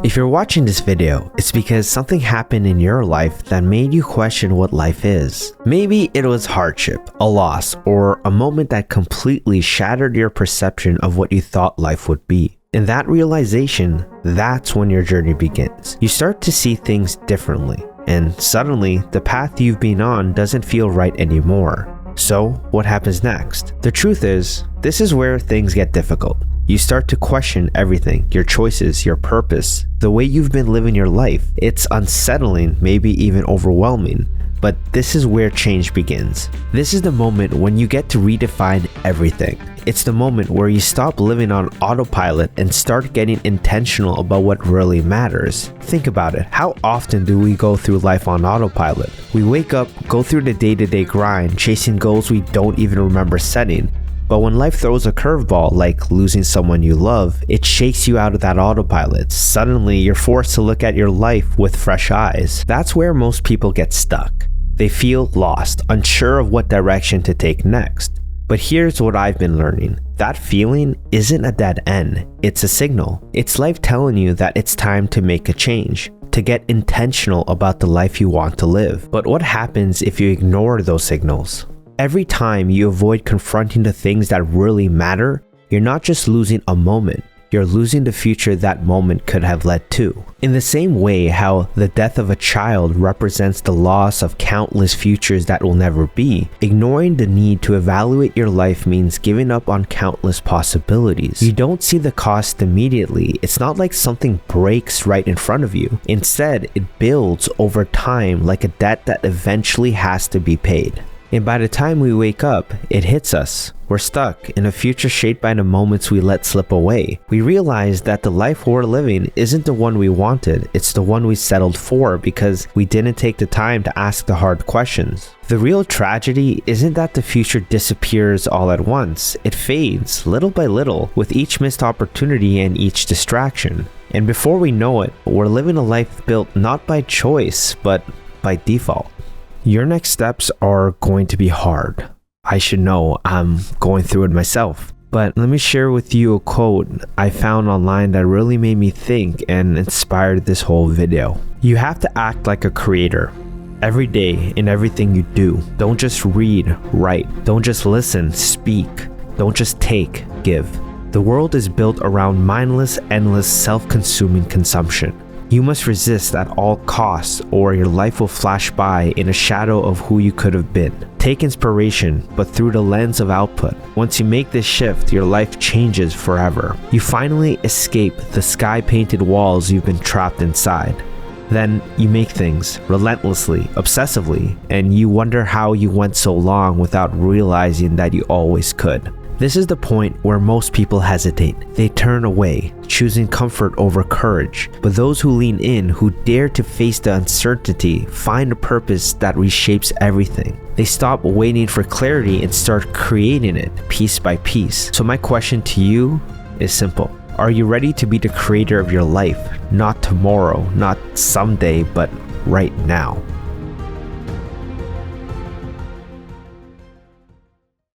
If you're watching this video, it's because something happened in your life that made you question what life is. Maybe it was hardship, a loss, or a moment that completely shattered your perception of what you thought life would be. In that realization, that's when your journey begins. You start to see things differently, and suddenly the path you've been on doesn't feel right anymore. So, what happens next? The truth is, this is where things get difficult. You start to question everything, your choices, your purpose, the way you've been living your life. It's unsettling, maybe even overwhelming, but this is where change begins. This is the moment when you get to redefine everything. It's the moment where you stop living on autopilot and start getting intentional about what really matters. Think about it. How often do we go through life on autopilot? We wake up, go through the day-to-day grind, chasing goals we don't even remember setting. But when life throws a curveball, like losing someone you love, it shakes you out of that autopilot. Suddenly, you're forced to look at your life with fresh eyes. That's where most people get stuck. They feel lost, unsure of what direction to take next. But here's what I've been learning. That feeling isn't a dead end, it's a signal. It's life telling you that it's time to make a change, to get intentional about the life you want to live. But what happens if you ignore those signals? Every time you avoid confronting the things that really matter, you're not just losing a moment, you're losing the future that moment could have led to. In the same way how the death of a child represents the loss of countless futures that will never be, ignoring the need to evaluate your life means giving up on countless possibilities. You don't see the cost immediately. It's not like something breaks right in front of you. Instead, it builds over time like a debt that eventually has to be paid. And by the time we wake up, it hits us. We're stuck in a future shaped by the moments we let slip away. We realize that the life we're living isn't the one we wanted, it's the one we settled for because we didn't take the time to ask the hard questions. The real tragedy isn't that the future disappears all at once. It fades, little by little, with each missed opportunity and each distraction. And before we know it, we're living a life built not by choice, but by default. Your next steps are going to be hard. I should know, I'm going through it myself. But let me share with you a quote I found online that really made me think and inspired this whole video. You have to act like a creator. Every day in everything you do. Don't just read, write. Don't just listen, speak. Don't just take, give. The world is built around mindless, endless, self-consuming consumption. You must resist at all costs or your life will flash by in a shadow of who you could have been. Take inspiration, but through the lens of output. Once you make this shift, your life changes forever. You finally escape the sky-painted walls you've been trapped inside. Then you make things relentlessly, obsessively, and you wonder how you went so long without realizing that you always could. This is the point where most people hesitate. They turn away, choosing comfort over courage. But those who lean in, who dare to face the uncertainty, find a purpose that reshapes everything. They stop waiting for clarity and start creating it piece by piece. So my question to you is simple. Are you ready to be the creator of your life? Not tomorrow, not someday, but right now.